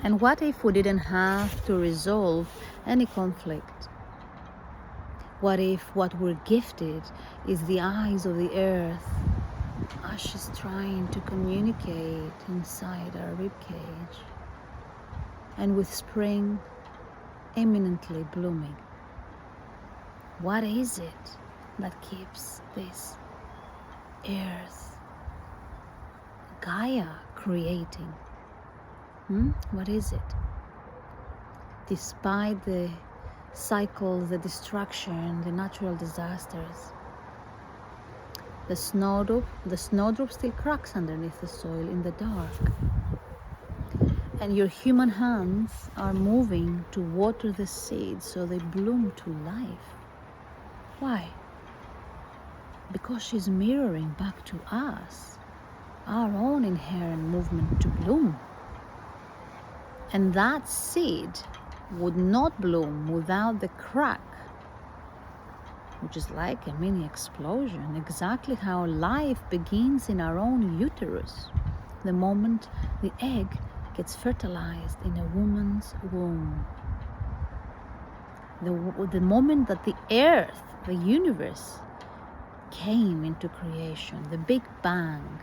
And what if we didn't have to resolve any conflict? What if what we're gifted is the eyes of the earth as she's trying to communicate inside our ribcage, and with spring imminently blooming? What is it that keeps this earth, Gaia, creating? What is it? Despite the cycles, the destruction, the natural disasters, the snowdrop still cracks underneath the soil in the dark. And your human hands are moving to water the seeds so they bloom to life. Why? Because she's mirroring back to us our own inherent movement to bloom. And that seed would not bloom without the crack, which is like a mini explosion, exactly how life begins in our own uterus, the moment the egg gets fertilized in a woman's womb. The moment that the earth, the universe, came into creation, the Big Bang,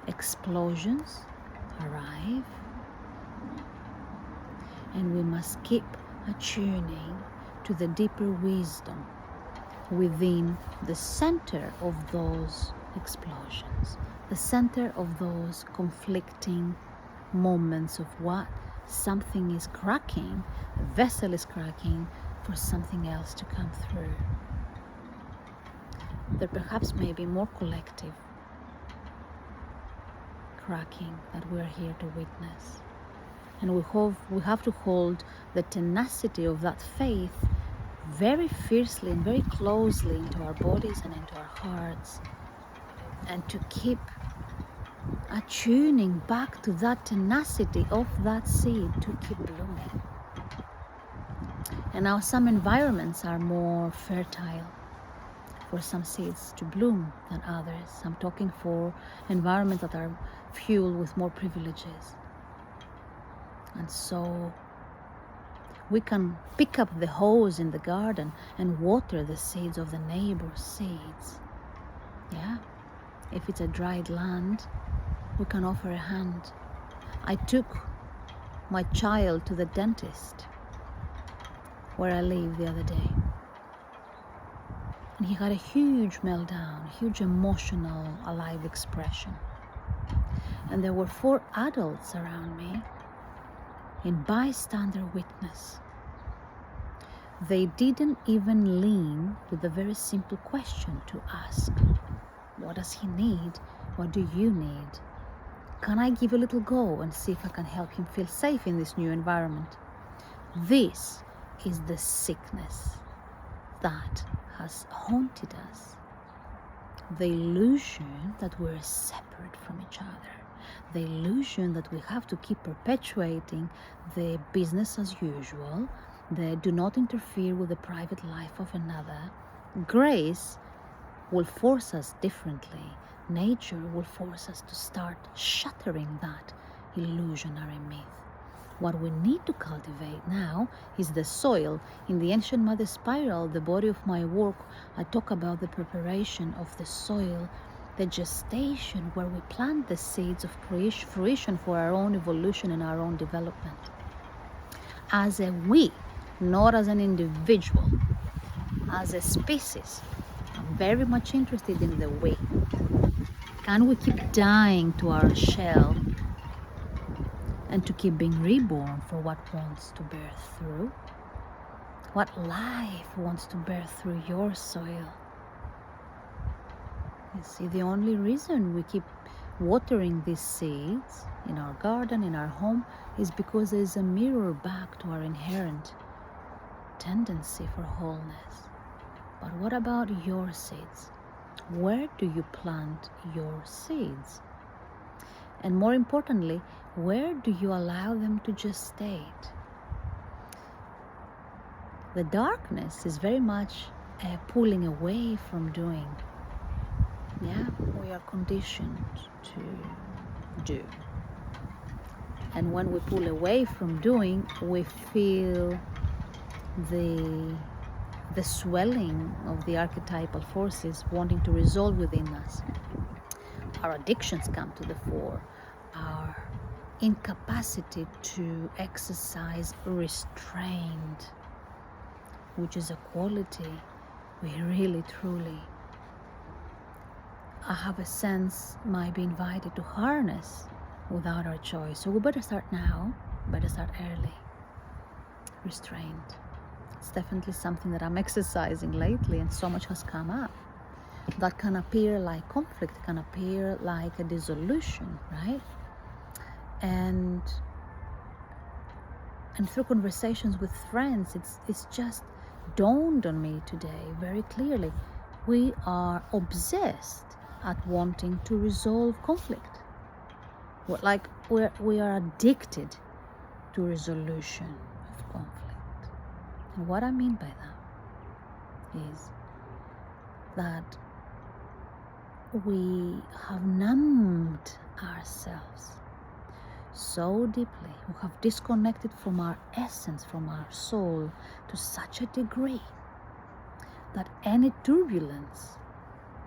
explosions arrive, and we must keep attuning to the deeper wisdom within the center of those explosions, the center of those conflicting moments of what something is cracking, a vessel is cracking for something else to come through. There perhaps may be more collective cracking that we're here to witness. And we have to hold the tenacity of that faith very fiercely and very closely into our bodies and into our hearts, and to keep attuning back to that tenacity of that seed to keep blooming. And now some environments are more fertile for some seeds to bloom than others. I'm talking for environments that are fueled with more privileges. And so we can pick up the hose in the garden and water the seeds of the neighbor's seeds. Yeah? If it's a dried land, we can offer a hand. I took my child to the dentist where I live the other day. And he had a huge meltdown, huge emotional, alive expression. And there were 4 adults around me in bystander witness. They didn't even lean with a very simple question to ask, what does he need? What do you need? Can I give a little go and see if I can help him feel safe in this new environment? This is the sickness that has haunted us. The illusion that we're separate from each other. The illusion that we have to keep perpetuating the business as usual, the do not interfere with the private life of another. Grace will force us differently. Nature will force us to start shattering that illusionary myth. What we need to cultivate now is the soil. In the Ancient Mother Spiral, the body of my work, I talk about the preparation of the soil, the gestation where we plant the seeds of fruition for our own evolution and our own development. As a we, not as an individual, as a species. I'm very much interested in the we. Can we keep dying to our shell and to keep being reborn for what wants to bear through? What life wants to bear through your soil? You see, the only reason we keep watering these seeds in our garden, in our home, is because there is a mirror back to our inherent tendency for wholeness. But what about your seeds? Where do you plant your seeds? And more importantly, where do you allow them to gestate? The darkness is very much pulling away from doing. Yeah, we are conditioned to do. And when we pull away from doing, we feel the swelling of the archetypal forces wanting to resolve within us. Our addictions come to the fore, our incapacity to exercise restraint, which is a quality we really, truly, I have a sense, might be invited to harness without our choice. So we better start now, better start early. Restraint. It's definitely something that I'm exercising lately, and so much has come up. That can appear like conflict, can appear like a dissolution, right? And through conversations with friends, it's just dawned on me today very clearly. We are obsessed at wanting to resolve conflict. We are addicted to resolution of conflict. And what I mean by that is that we have numbed ourselves so deeply, we have disconnected from our essence, from our soul, to such a degree that any turbulence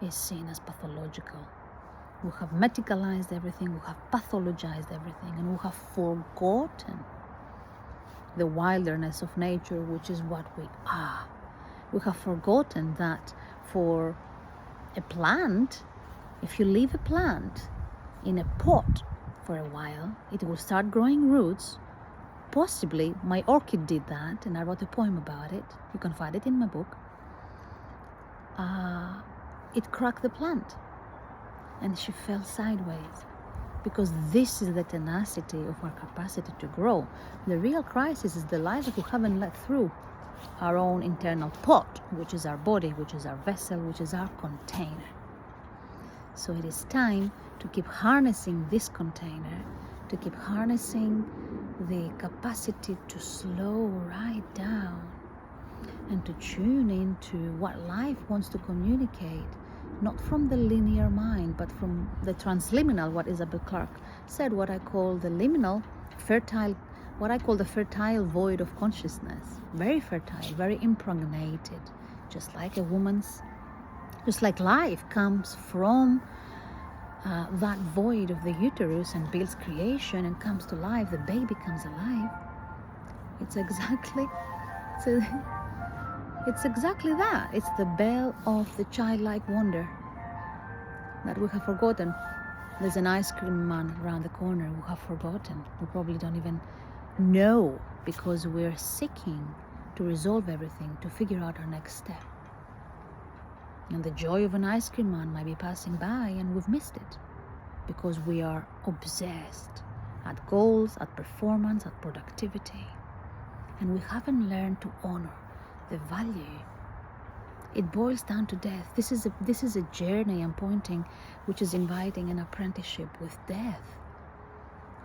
is seen as pathological. We have medicalized everything, we have pathologized everything, and we have forgotten the wilderness of nature, which is what we are. We have forgotten that for a plant, if you leave a plant in a pot for a while, it will start growing roots. Possibly, my orchid did that, and I wrote a poem about it. You can find it in my book. It cracked the plant, and she fell sideways, because this is the tenacity of our capacity to grow. The real crisis is the life that we haven't let through our own internal pot, which is our body, which is our vessel, which is our container. So it is time to keep harnessing this container, to keep harnessing the capacity to slow right down and to tune into what life wants to communicate, not from the linear mind, but from the transliminal, what Isabel Clarke said, what I call the liminal, fertile, what I call the fertile void of consciousness. Very fertile, very impregnated, just like life comes from that void of the uterus and builds creation and comes to life, the baby comes alive. It's exactly that. It's the bell of the childlike wonder that we have forgotten. There's an ice cream man around the corner. We have forgotten. We probably don't even know, because we're seeking to resolve everything, to figure out our next step. And the joy of an ice cream man might be passing by, and we've missed it because we are obsessed at goals, at performance, at productivity. And we haven't learned to honor the value. It boils down to death. This is a journey I'm pointing, which is inviting an apprenticeship with death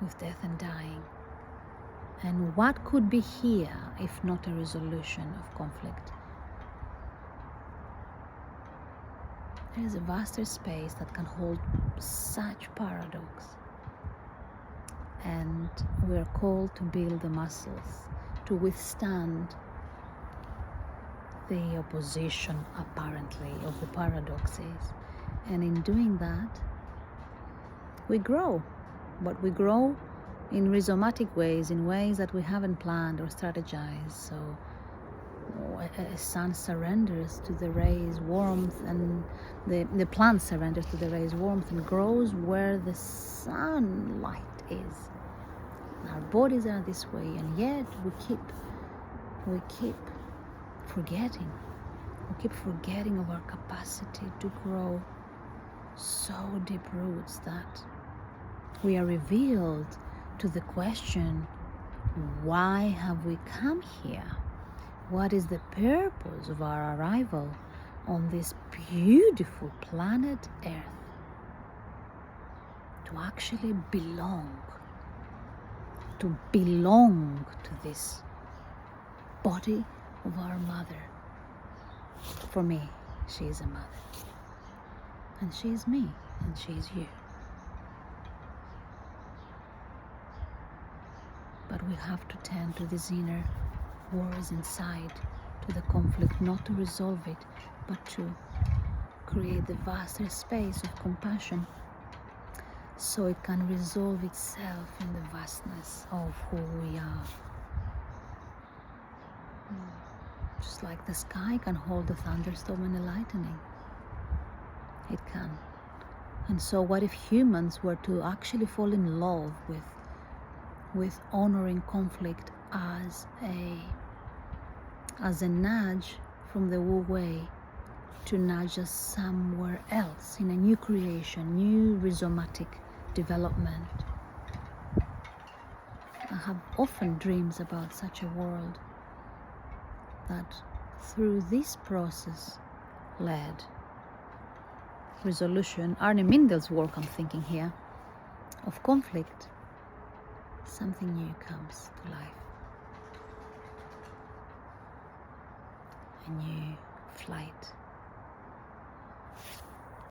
and dying. And what could be here if not a resolution of conflict? There is a vaster space that can hold such paradox. And we are called to build the muscles to withstand the opposition, apparently, of the paradoxes. And in doing that, we grow. But we grow in rhizomatic ways, in ways that we haven't planned or strategized. So a sun surrenders to the ray's warmth, and the plant surrenders to the ray's warmth and grows where the sunlight is. Our bodies are this way, and yet we keep forgetting. We keep forgetting of our capacity to grow so deep roots that we are revealed to the question, why have we come here? What is the purpose of our arrival on this beautiful planet Earth? To actually belong to this body of our mother. For me, she is a mother, and she is me, and she is you. But we have to tend to these inner wars inside, to the conflict, not to resolve it, but to create the vaster space of compassion so it can resolve itself in the vastness of who we are. Just like the sky can hold the thunderstorm and the lightning. It can. And so what if humans were to actually fall in love with honoring conflict as a nudge from the Wu Wei to nudge us somewhere else in a new creation, new rhizomatic development. I have often dreams about such a world that through this process led resolution, Arne Mindel's work I'm thinking here, of conflict, something new comes to life. A new flight.